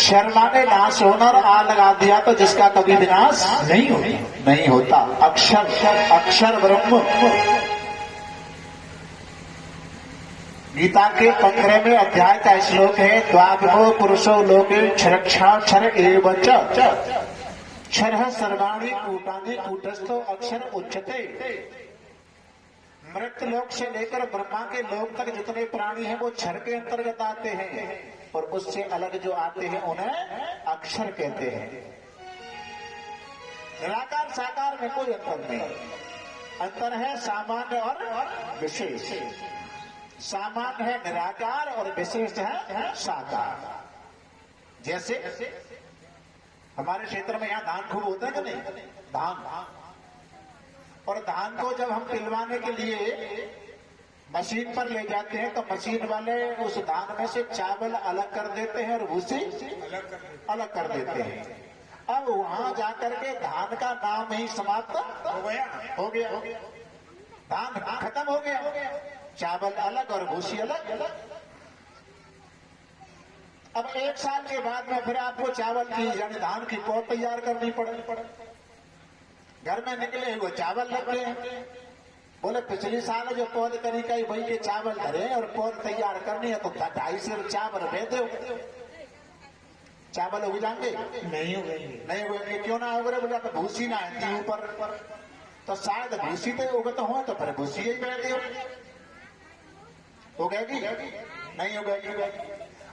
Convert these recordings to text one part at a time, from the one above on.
शर्मा ने नाश होना और आ लगा दिया तो जिसका कभी विनाश नहीं होता। अक्षर अक्षर ब्रह्म। गीता के 15वें अध्याय का श्लोक है, द्वाविभो पुरुषो लोके क्षरक्षाक्षर एवं क्षरः सर्वाणि कूटानि कूटस्थो अक्षर उच्यते। मृत लोक से लेकर ब्रह्मा के लोक तक जितने प्राणी हैं वो क्षर के अंतर्गत आते हैं, और उससे अलग जो आते हैं उन्हें अक्षर कहते हैं। निराकार साकार में कोई अंतर नहीं, अंतर है सामान्य और विशेष। सामान्य है निराकार और विशेष है साकार। जैसे हमारे क्षेत्र में यहाँ धान खूब होता है कि नहीं, धान, और धान को जब हम पिलवाने के लिए मशीन पर ले जाते हैं तो मशीन वाले उस धान में से चावल अलग कर देते हैं और भूसी अलग कर देते हैं। अब वहां जाकर के धान का नाम ही समाप्त हो गया, धान खत्म हो गया, चावल अलग और भूसी अलग। अब 1 साल के बाद में फिर आपको चावल की यानी धान की पौध तैयार करनी पड़े। घर में निकले वो चावल लग गए, बोले पिछले साल जो पौध करी कई भाई के चावल धरे और पौध तैयार करनी है तो 250 चावल भेज दो। चावल उग जाएंगे? नहीं उगेंगे। क्यों ना उगे? बोला तो भूसी ना है ऊपर, तो शायद भूसी तो उगत हो तो फिर भूसी ही बैठ दो, उगेगी नहीं उगेगी।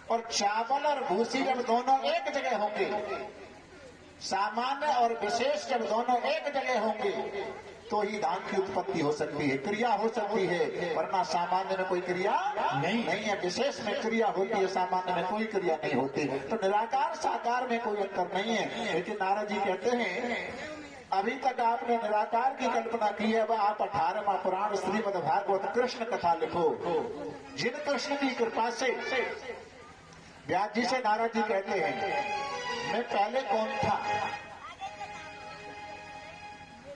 और चावल और भूसी जब दोनों एक जगह होंगे, सामान्य और विशेष जब दोनों एक जगह होंगे तो ही धान की उत्पत्ति हो सकती है, क्रिया हो सकती है, वरना सामान्य में कोई क्रिया नहीं है। विशेष में क्रिया होती है, सामान्य में कोई क्रिया नहीं होती। तो निराकार साकार में कोई अंतर नहीं है। लेकिन नारद जी कहते हैं अभी तक आपने निराकार की कल्पना की है, अब आप 18वां पुराण श्रीमद् भागवत कृष्ण कथा लिखो। जिन कृष्ण की कृपा से व्यास जी से नारद जी कहते हैं मैं पहले कौन था?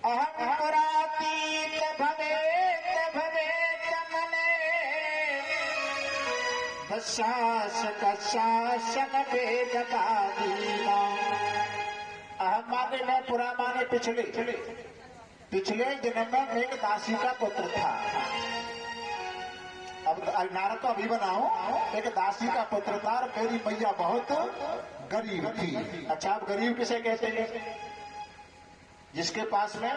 अहम पुरातीत भवेत मने शासन वेदकादीना। अहम माने मैं, पुरा माने पिछले जन्म में एक दासी का पुत्र था। अब नारद तो अभी बनाओ, एक दासी का पुत्र था और मेरी मैया बहुत गरीब थी। अच्छा, आप गरीब किसे कहते हैं? जिसके पास में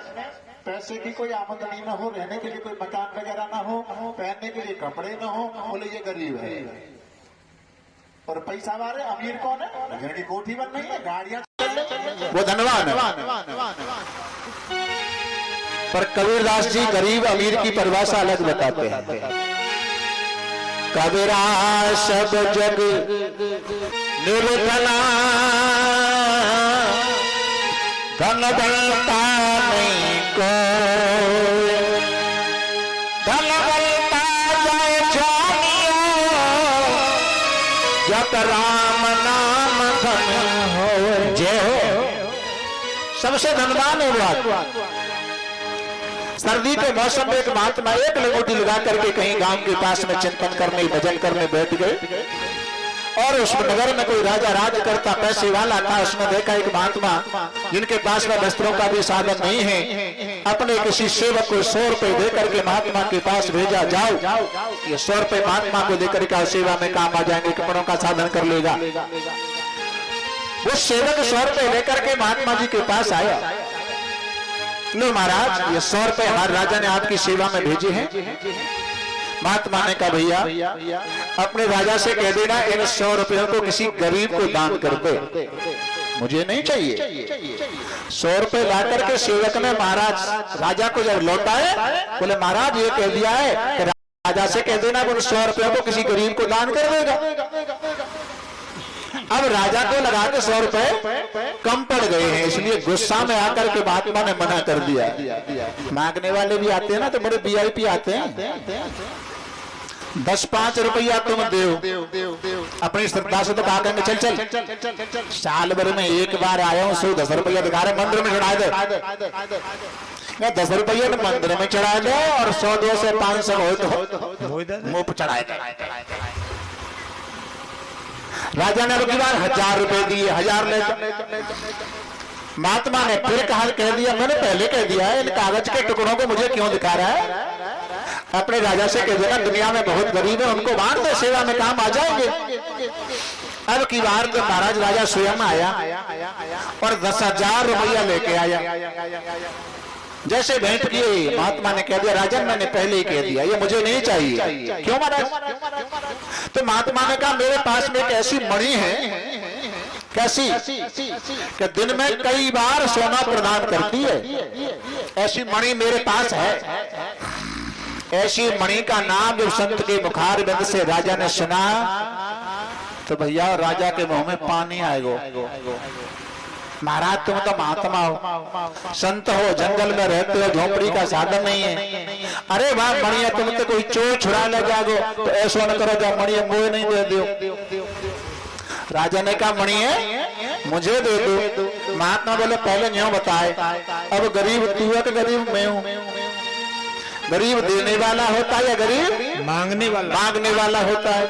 पैसे की कोई आमदनी न हो, रहने के लिए कोई मकान वगैरह न हो, पहनने के लिए कपड़े न हो, बोले ये गरीब है। और पैसा वाले अमीर कौन है? घड़ी कोठी बन रही है, गाड़ियां वो धनवान है। पर कबीरदास जी गरीब अमीर की परिभाषा अलग बताते हैं। कबीरा सब जग निर्धना, धन बनता नहीं को, धन बनता जाए जानियो, जत राम नाम धन हो। जय हो। सबसे धनवान है वो। सर्दी के मौसम में एक महात्मा एक लंगोटी लगा करके कहीं गांव के पास में चिंतन करने, भजन करने बैठ गए, और उस नगर में कोई राजा राज करता, पैसे वाला था। उसने देखा एक महात्मा जिनके पास में वस्त्रों का भी साधन नहीं है, अपने किसी सेवक को 100 रुपए देकर के महात्मा के पास भेजा, जाओ ये 100 रुपए महात्मा को देकर के सेवा में काम आ जाएंगे, कपड़ों का साधन कर लेगा। वो सेवक 100 रुपए लेकर के महात्मा जी के पास आया। लो महाराज, ये 100 रुपए हमारे राजा ने आपकी सेवा में भेजे हैं। महात्मा ने कहा भैया अपने राजा से कह देना इन 100 रुपयों को किसी गरीब को दान कर दे, मुझे नहीं चाहिए। 100 रुपए ला करके सेवक ने महाराज राजा को जब लौटाए, बोले महाराज ये कह दिया है कि राजा से कह देना उन 100 रुपयों को किसी गरीब को दान कर देगा। अब राजा को लगा के 100 रुपए कम पड़ गए हैं, इसलिए गुस्सा में आकर के महात्मा ने मना कर दिया। मांगने वाले भी आते हैं ना तो बड़े वीआईपी आते हैं। 10-5 रुपया तुम दो, अपनी श्रद्धा से तो कहा करेंगे चल चल साल भर में एक बार आया हूँ, 110 रुपया दिखा रहे, मंदिर में चढ़ा दे। 10 रुपये मंदिर में चढ़ा दो और 100, 200, 500 हो तो मुंह पर चढ़ाए। राजा ने अब की बार 1000 रुपए दिए, 1000 ले जाओ। महात्मा ने फिर कह दिया, मैंने पहले कह दिया है, इन कागज के टुकड़ों को मुझे क्यों दिखा रहा है? अपने राजा से कह देना दुनिया में बहुत गरीब है, उनको बांट दे, सेवा में काम आ जाएंगे। अब की बार तो महाराज राजा स्वयं आया और 10,000 रुपया लेके आया। जैसे भेंट किए महात्मा ने कह दिया, राजन मैंने पहले ही कह दिया, ये मुझे नहीं चाहिए। क्यों महाराज? तो महात्मा ने कहा, मेरे पास में एक ऐसी मणि है, कैसी कि दिन में कई बार सोना प्रदान करती है, ऐसी मणि मेरे पास है। ऐसी मणि का नाम जब संत के मुखार बिंद से राजा ने सुना तो भैया राजा के मुंह में पानी आएगा। महाराज तुम तो महात्मा हो, संत हो, जंगल में रहते हो, झोपड़ी का साधन नहीं है। अरे वाह मणिया, तुम तो कोई चोर छुड़ा ले जाओ, तो ऐसा न करो जो मणिया मुझे नहीं दे दो। राजा ने कहा मणि है मुझे दे दो। महात्मा बोले पहले न्यों बताए, अब गरीब तू है कि गरीब मैं हूं? गरीब देने वाला होता है या गरीब मांगने वाला होता है?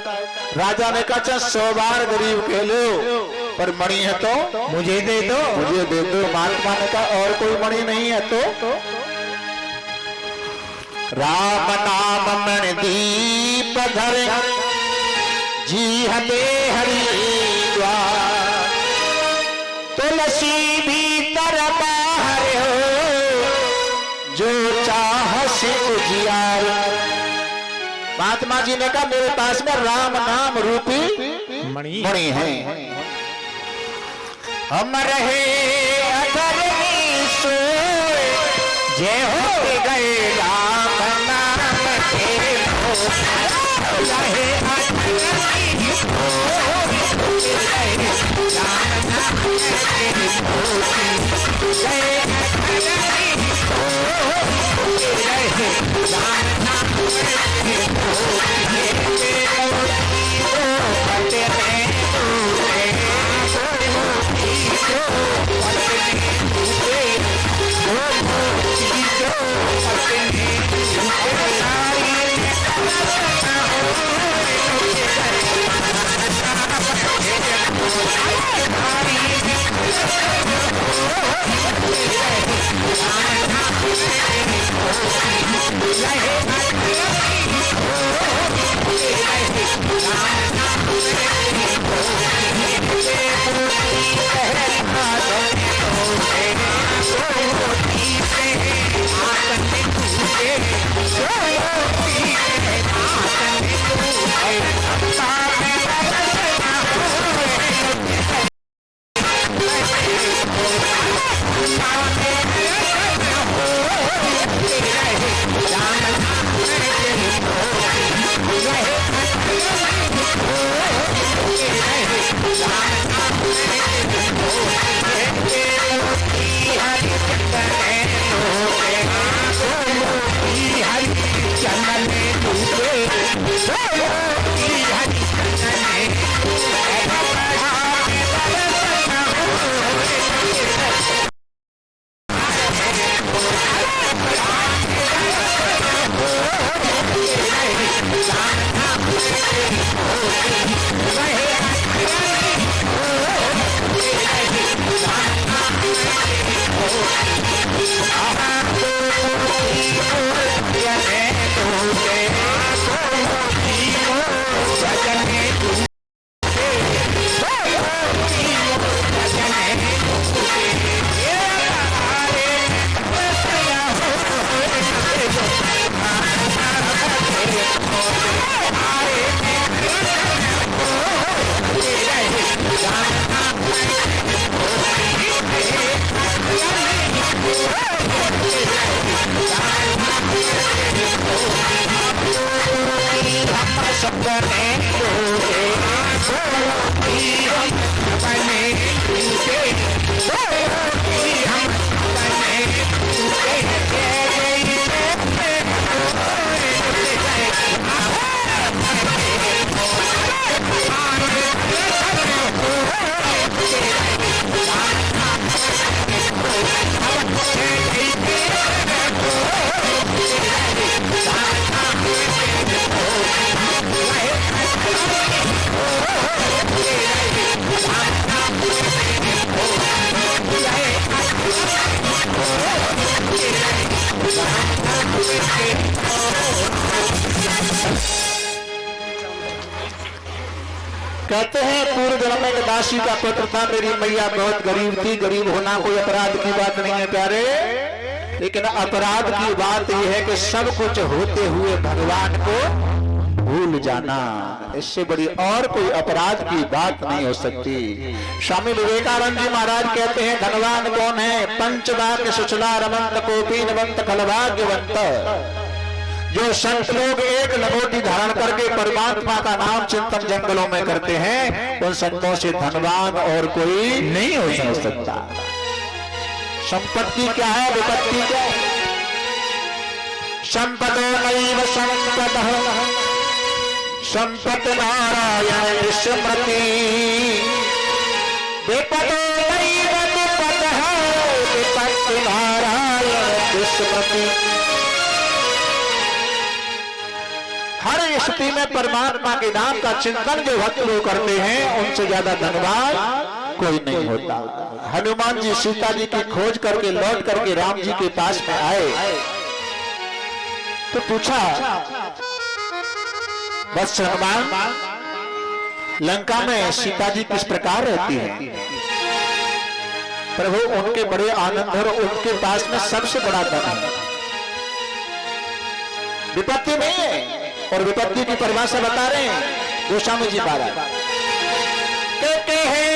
राजा ने कहा 100 बार गरीब कह लो, पर मणि है तो मुझे दे दो, मुझे दे दो। महात्मा ने कहा और कोई मणि नहीं है तो? राम नाम मणि दीप धरे जी हले हरि द्वार, तुलसी भीतर बाहर हो जो चाह से उजियार। महात्मा जी ने कहा मेरे पास में राम नाम रूपी मणि है। हम रहे अगर सोए जय हो गए राम नाम के कहते हैं पूर्व जन्म में दासी का पुत्र था, मेरी मैया बहुत गरीब थी। गरीब होना कोई अपराध की बात नहीं है प्यारे, लेकिन अपराध की बात यह है कि सब कुछ होते हुए भगवान को भूल जाना। इससे बड़ी और कोई अपराध की बात नहीं हो सकती। स्वामी विवेकानंद जी महाराज कहते हैं धनवान कौन है? पंचवाक्य सुचला रमंत कोपीनवंत खलभाग्यवंत। जो संत लोग एक लंगोटी धारण करके परमात्मा का नाम चिंतन जंगलों में करते हैं, उन संतों से धनवान और कोई नहीं हो सकता। संपत्ति क्या है, विपत्ति क्या है? संपदो नैव संपदः संपत् नारायण स्मृति, विपदो नैव विपदः विपत्ति नारायण स्मृति। हर स्थिति में परमात्मा के नाम का चिंतन जो भक्त लोग करते हैं, उनसे ज्यादा धनवान कोई नहीं होता। हनुमान जी सीता जी की खोज करके लौट करके राम जी के पास में आए तो पूछा, बस हनुमान, लंका में सीता जी किस प्रकार रहती है? प्रभु उनके बड़े आनंद और उनके पास में सबसे बड़ा धन है, विपत्ति नहीं है। और विपत्ति की परिभाषा बता रहे हैं गोस्वामी जी महाराज, कहते हैं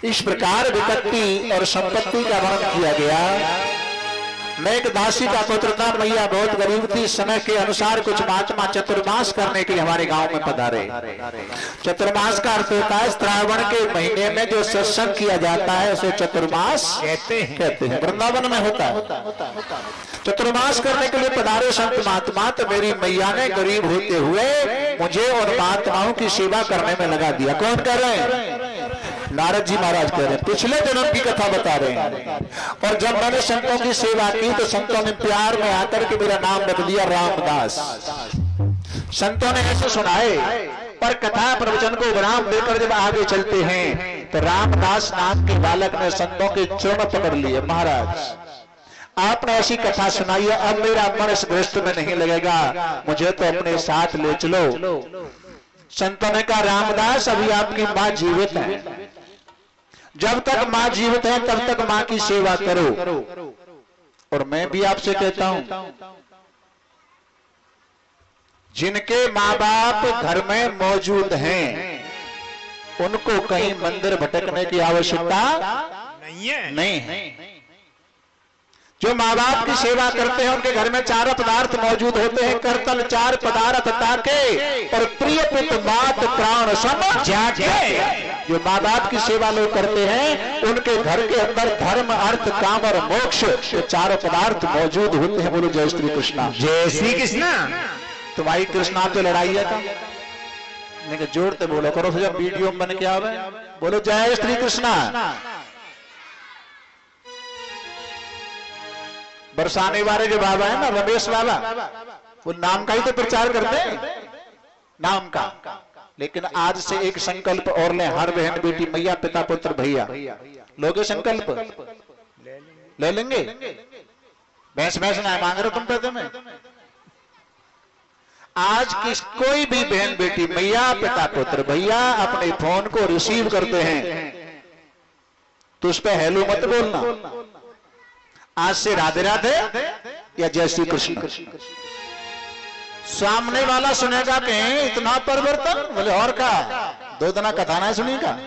इस प्रकार विपत्ति और संपत्ति का वर्णन किया गया। मैं एक दासी का पुत्र था, मैया बहुत गरीब थी। समय के अनुसार कुछ महात्मा चतुर्मास करने के लिए हमारे गांव में पधारे। चतुर्मास का अर्थ होता है श्रावण के महीने में जो सत्संग किया जाता है उसे चतुर्मास कहते हैं। वृंदावन में होता है। चतुर्मास करने के लिए पधारे संत महात्मा, तो मेरी मैया ने गरीब होते हुए मुझे और महात्माओं की सेवा करने में लगा दिया। कौन कर रहे हैं? नारद जी महाराज कह रहे हैं, पिछले जन्म की कथा बता रहे हैं। और जब मैंने संतों की सेवा की तो संतों ने प्यार में आकर के मेरा नाम रख दिया रामदास। संतों ने ऐसे सुनाए, पर कथा प्रवचन को विराम देकर जब आगे चलते हैं तो रामदास नाम के बालक ने संतों के चरण पकड़ लिए। महाराज आपने ऐसी कथा सुनाई है, अब मेरा मन इस गृहस्थ में नहीं लगेगा, मुझे तो अपने साथ ले चलो। संतों ने कहा रामदास अभी आपकी मां जीवित है, जब तक मां जीवित है तब तक मां की सेवा करो। और मैं भी आपसे कहता हूं, जिनके मां बाप घर में मौजूद हैं उनको कहीं मंदिर भटकने की आवश्यकता नहीं है। जो माँ बाप की सेवा करते हैं उनके घर में चार पदार्थ मौजूद होते हैं, करतल चार पदार्थ ताके और प्रिय पित मात प्राण सम जागे। जो माँ बाप की सेवा लोग करते हैं उनके घर के अंदर धर्म अर्थ काम और मोक्ष ये चारों पदार्थ मौजूद होते हैं। बोलो जय श्री कृष्णा। जय श्री कृष्णा। तुम्हारी कृष्णा पे लड़ाई है का जोड़ते बोलो करो, फिर जब वीडियो में बन क्या हो, बोलो जय श्री कृष्णा। बरसाने वाले जो बाबा है ना रमेश बाबा, वो नाम का ही तो प्रचार करते हैं, नाम का। लेकिन आज से एक संकल्प और ले, हर बहन बेटी मैया पिता पुत्र भैया लोगे संकल्प ले लेंगे। भैंस ना मांग रहे तुम पैसे में। आज किस कोई भी बहन बेटी मैया पिता पुत्र भैया अपने फोन को रिसीव करते हैं तो उस पर हेलो मत बोलना, आज से राधे राधे या जय श्री कृष्ण। सामने वाला सुनेगा कि इतना परिवर्तन, बोले और का 2 दिन कथा ना सुनेगा।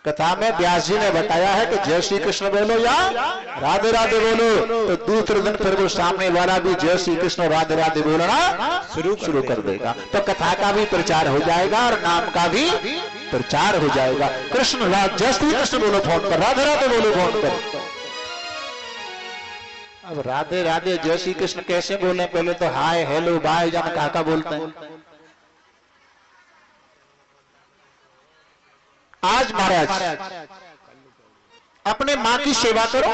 कथा में व्यास जी ने बताया है कि जय श्री कृष्ण बोलो या राधे राधे बोलो, तो दूसरे दिन फिर वो सामने वाला भी जय श्री कृष्ण राधे राधे बोलना शुरू कर देगा। तो कथा का भी प्रचार हो जाएगा और नाम का भी प्रचार हो जाएगा। कृष्ण जय श्री कृष्ण बोलो फोन पर, राधे राधे बोलो फोन पर। अब राधे राधे जय श्री कृष्ण कैसे बोले? पहले तो हाय हेलो बाय जान काका बोलते हैं। आज महाराज अपने माँ की सेवा करो,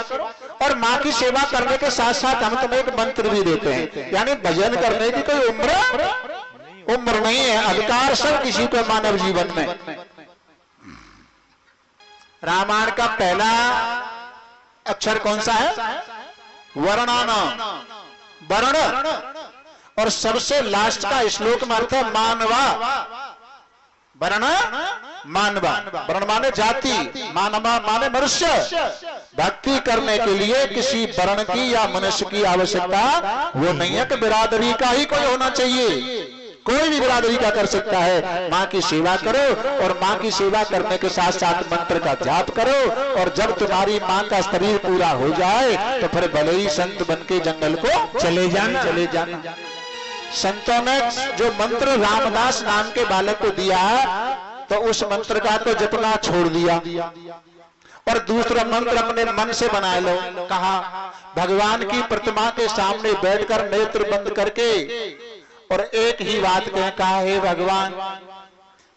और माँ की सेवा करने के साथ साथ हम तुम्हें एक मंत्र भी देते हैं, यानी भजन करने की कोई उम्र नहीं है, अधिकार सब किसी को मानव जीवन में। रामायण का पहला अक्षर कौन सा है? वर्णाना, वर्ण, और सबसे लास्ट का श्लोक में अर्थ है मानवा। वर्ण मानवा, वर्ण माने जाति, मानवा माने मनुष्य। भक्ति करने के लिए किसी वर्ण की या मनुष्य की आवश्यकता वो नहीं है कि बिरादरी का ही कोई होना चाहिए, कोई भी बिरादरी का कर सकता है। माँ की सेवा करो, और माँ की सेवा करने के साथ साथ मंत्र का जाप करो, और जब तुम्हारी माँ का शरीर पूरा हो जाए तो फिर भले ही संत बन के जंगल को चले जाना। संतों ने जो मंत्र रामदास नाम के बालक को दिया तो उस मंत्र का तो जपना छोड़ दिया, और दूसरा मंत्र अपने मन से बना लो। कहा भगवान की प्रतिमा के सामने बैठकर नेत्र बंद करके और एक ही बात कहा, हे भगवान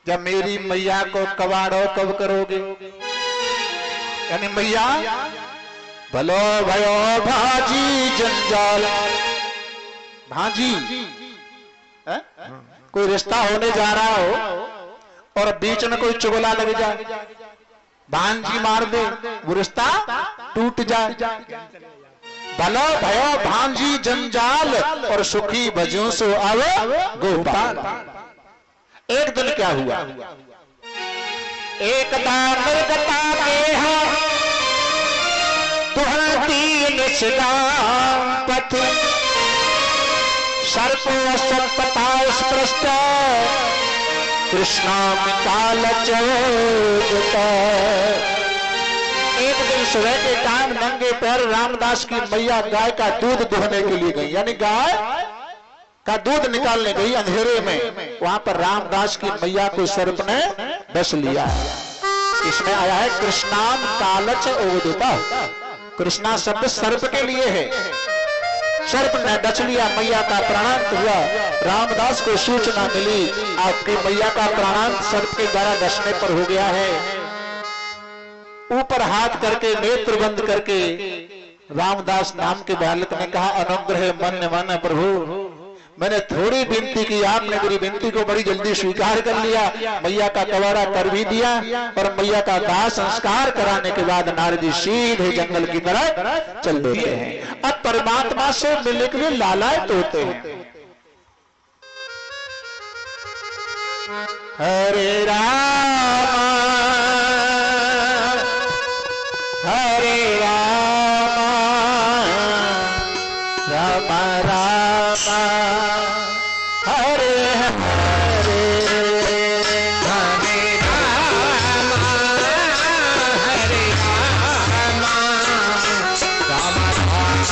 जब मेरी मैया को कबाड़ो कब करोगे? यानी मैया भलो भयो भाजी जंजाल, भाजी कोई रिश्ता होने जा रहा हो और बीच में कोई चुगला लग जाए, भांजी मार दे, वो रिश्ता टूट जाए। भलो भयो भांजी जंजाल और सुखी भजू सो अब गोपाल। एक दिन क्या हुआ? एकदा मृगता के तीन पथ सर्पो सत्पता स्पृष्ट कृष्णा काल चोदता। एक दिन सुबह के टाइम नंगे पैर रामदास की मैया गाय का दूध दुहने के लिए गई, यानी गाय का दूध निकालने गई अंधेरे में। वहां पर रामदास की मैया को सर्प ने डस लिया। इसमें आया है कृष्णाम कालच ओदता। कृष्णा शब्द सर्प के लिए है। सर्प ने डस लिया, मैया का प्राणांत हुआ। रामदास को सूचना मिली आपकी मैया का प्राणांत सर्प के द्वारा डसने पर हो गया है। ऊपर हाथ करके नेत्र बंद करके रामदास नाम के बालक ने कहा, अनुग्रह मन मन प्रभु, मैंने थोड़ी विनती की, आपने मेरी विनती को बड़ी जल्दी स्वीकार कर लिया। मैया का कवाड़ा कर भी दिया, और मैया का दाह संस्कार कराने के बाद नारद जी सीधे जंगल की तरफ चल देते हैं। अब परमात्मा से मिलने के लिए लालायत होते हैं। हरे राम हरे राम राम राम हरे हरे हरे राम हरे राम राम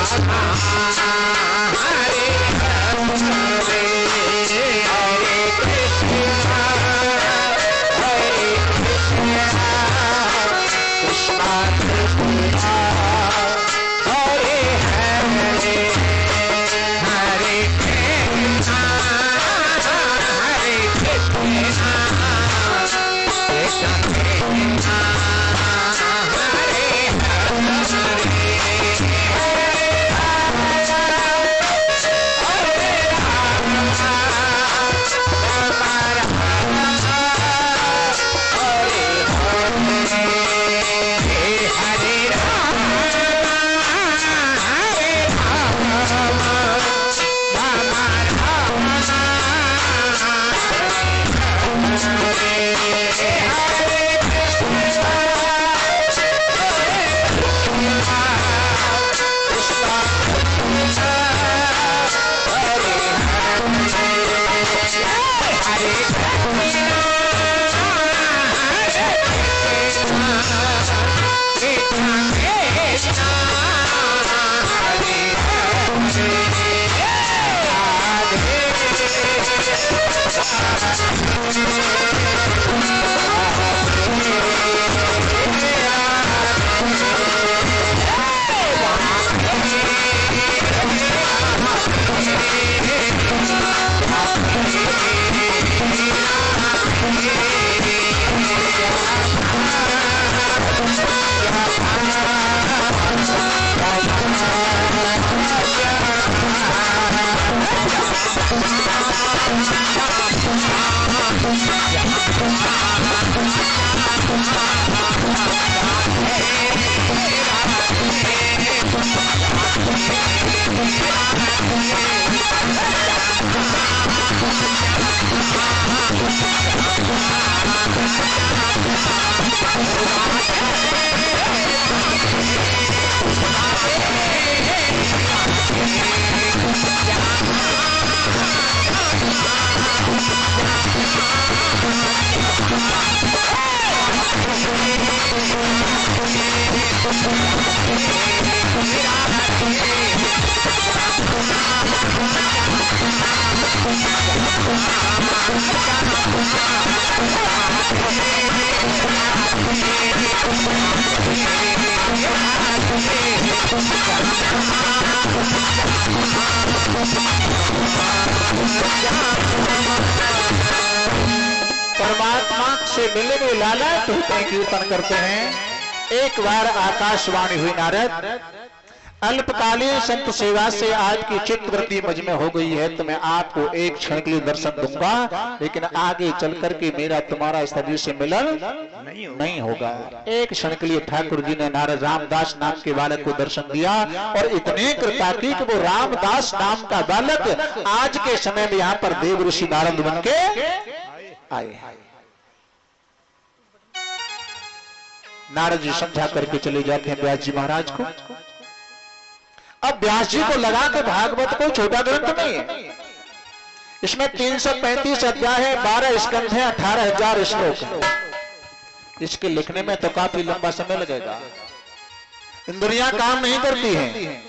राम हरे हरे हरे कृष्ण हरे परमात्मा से मिलने में लालच होते हैं, कीर्तन करते हैं। एक बार आकाशवाणी हुई नारद, अल्पकालीन संत सेवा से आज की चित्तवृत्ति मुझ में हो गई है, तो मैं आपको एक क्षण के लिए दर्शन दूंगा, लेकिन आगे चल करके मेरा तुम्हारा शरीर से मिलन नहीं होगा। एक क्षण के लिए ठाकुर जी ने नारद रामदास नाम के बालक को दर्शन दिया, और इतने कृपा की कि वो रामदास नाम का बालक आज के समय में यहाँ पर देव ऋषि नारद बन के आए। नारद जी समझा करके चले जाते हैं व्यास जी महाराज को। अब व्यास जी को लगा कि भागवत कोई छोटा ग्रंथ नहीं है, इसमें 335 अध्याय है, 12 स्कंध है, 18,000 श्लोक है। इसके लिखने में तो काफी लंबा समय लगेगा, इंद्रियां काम नहीं करती हैं।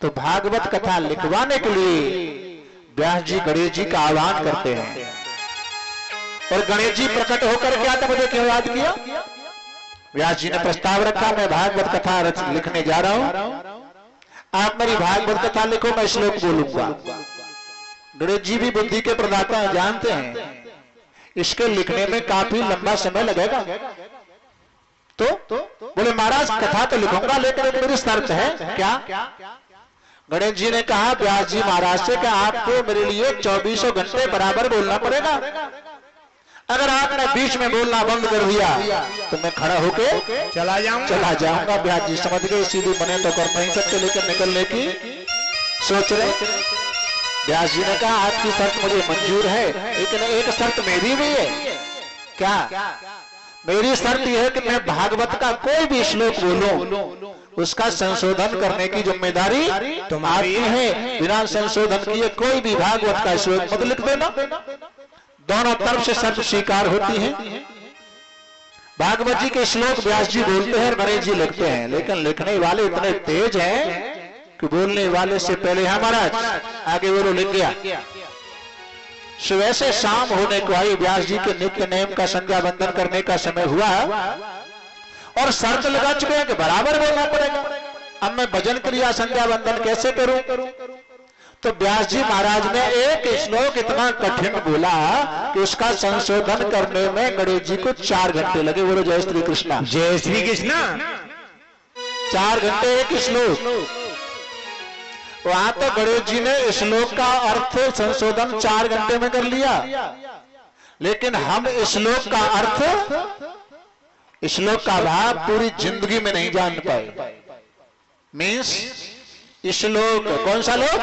तो भागवत कथा लिखवाने के लिए व्यास जी गणेश जी का आह्वान करते हैं, और गणेश जी प्रकट होकर के आते, मुझे क्यों याद किया? व्यास जी ने प्रस्ताव रखा, मैं भागवत कथा लिखने जा रहा हूं, आप मेरी भागवत कथा लिखो, मैं श्लोक बोलूंगा। गणेश जी भी बुद्धि के प्रदाता हैं, जानते हैं इसके लिखने में काफी लंबा समय लगेगा। तो बोले महाराज कथा तो लिखूंगा, लेकिन एक मेरी शर्त है। क्या? गणेश जी ने कहा व्यास जी महाराज से कि आपको मेरे लिए 24 घंटे बराबर बोलना पड़ेगा। अगर आपने बीच में बोलना बंद कर दिया तो मैं खड़ा होके चला जाऊंगा। व्यास जी समझ गए सीधे बने तो कर नहीं सकते, लेकिन निकलने की सोच रहे। व्यास जी ने कहा आपकी शर्त मुझे मंजूर है, लेकिन एक शर्त मेरी भी है। क्या? मेरी शर्त यह है कि मैं भागवत का कोई भी श्लोक बोलूं, उसका संशोधन करने की जिम्मेदारी तुम्हारी है। बिना संशोधन किए कोई भी भागवत का श्लोक मत लिख देना। दोनों तरफ से शर्त स्वीकार होती है। भागवत जी के श्लोक व्यास जी बोलते हैं और गणेश जी लिखते हैं, लेकिन लिखने वाले इतने तेज हैं कि बोलने वाले से पहले हमारा आगे वो लिख गया। सुबह से शाम होने को आई, व्यास जी के नित्य नेम का संध्या वंदन करने का समय हुआ, और शर्त लगा चुके हैं कि बराबर बोलना पड़ेगा। अब मैं भजन क्रिया संध्या वंदन कैसे करूं? तो व्यास जी महाराज ने एक श्लोक इतना कठिन बोला कि उसका संशोधन करने में गणेश जी को 4 घंटे लगे। बोलो जय श्री कृष्णा। जय श्री कृष्णा। 4 घंटे एक श्लोक। वहां तो गणेश जी ने श्लोक का अर्थ संशोधन 4 घंटे में कर लिया, लेकिन हम श्लोक का अर्थ, श्लोक का भाव पूरी जिंदगी में नहीं जान पाए। मीन्स श्लोक कौन सा लोक?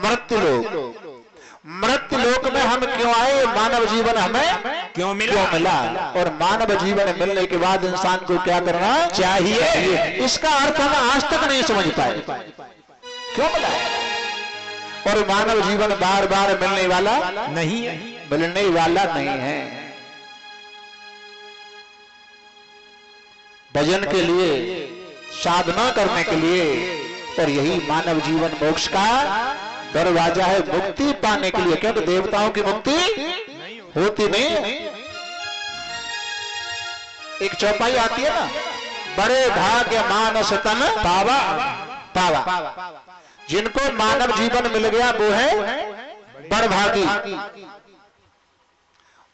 मृत्यु लोक। मृत्यु लोक में हम क्यों आए? मानव जीवन हमें क्यों मिला? और मानव जीवन मिलने के बाद इंसान को क्या करना चाहिए, इसका अर्थ हम आज तक नहीं समझ पाए। क्यों मिला? और मानव जीवन बार बार मिलने वाला नहीं है, मिलने वाला नहीं है। भजन के लिए, साधना करने के लिए, और यही मानव जीवन मोक्ष का दरवाजा है, मुक्ति पाने के लिए। क्योंकि देवताओं की मुक्ति होती नहीं। एक चौपाई आती है ना, बड़े भाग्य मानस तन पावा पावा। जिनको मानव जीवन मिल गया वो है बड़ भागी।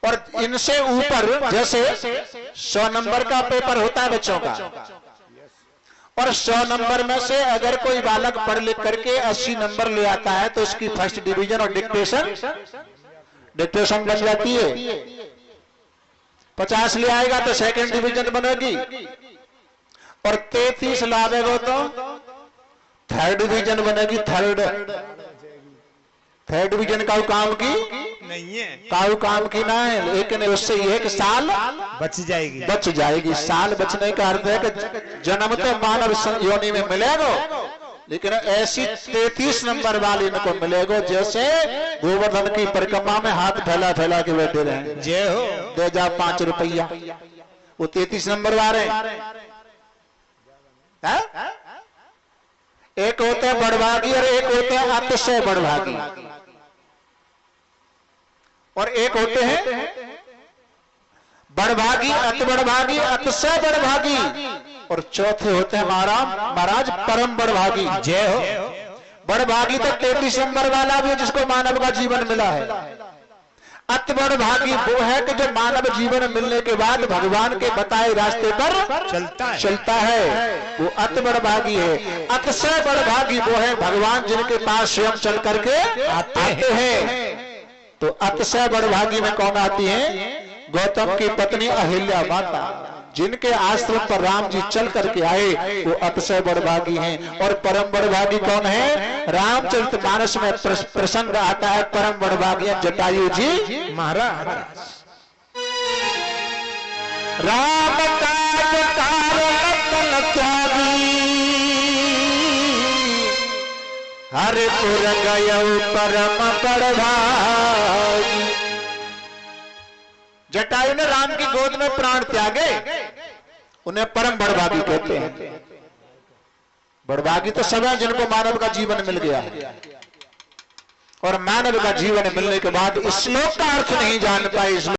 और इनसे ऊपर जैसे 100 नंबर का पेपर होता है बच्चों का, और 100 नंबर में से अगर कोई बालक पढ़ लिख करके 80 नंबर ले आता है तो उसकी फर्स्ट डिवीजन और डिक्टेशन बन जाती है। 50 ले आएगा तो सेकंड डिवीजन बनेगी, और 33 लावेगा तो थर्ड डिवीजन बनेगी। थर्ड डिवीजन का काम की नहीं है, काम की ना है, लेकिन उससे यह कि साल बच जाएगी। साल बचने का अर्थ है कि जन्म तो मानव योनि में मिलेगा, लेकिन ऐसी 33 नंबर वाली इनको मिलेगा जैसे गोवर्धन की परिक्रमा में हाथ फैला फैला के बैठे रहे। जय हो। दे जा 5 रुपया, वो 33 नंबर वाले हैं। एक होते हैं बड़भागी और एक होते हैं अतिशय बड़भागी। और एक होते हैं बड़भागी, अति बड़भागी, अतिशय बड़भागी, और चौथे होते हैं महाराज परम बड़भागी। जय हो। बड़भागी तो 33 नंबर वाला भी है जिसको मानव का जीवन मिला है। अति बड़भागी वो है कि जो मानव जीवन मिलने के बाद भगवान के बताए रास्ते पर चलता है, वो अति बड़भागी है। अतिशय बड़भागी वो है भगवान जिनके पास स्वयं चल करके आते हैं। तो अतिशय बड़भागी में कौन आती है? गौतम की पत्नी अहिल्या माता, जिनके आश्रम पर राम जी चल करके आए, वो अतिशय बड़भागी हैं। और परम बड़भागी कौन है? रामचरितमानस में प्रसंग आता है, परम बड़भागी जटायु जी महाराज। राम काज कारण त्यागी, हरिपुर गयौ परम बड़भागी। जटायु ने राम की गोद में प्राण त्यागे, उन्हें परम बड़भागी कहते हैं। बड़भागी तो सब है जिनको मानव का जीवन मिल गया है, और मानव का जीवन मिलने के बाद इस श्लोक का अर्थ नहीं जान पाए।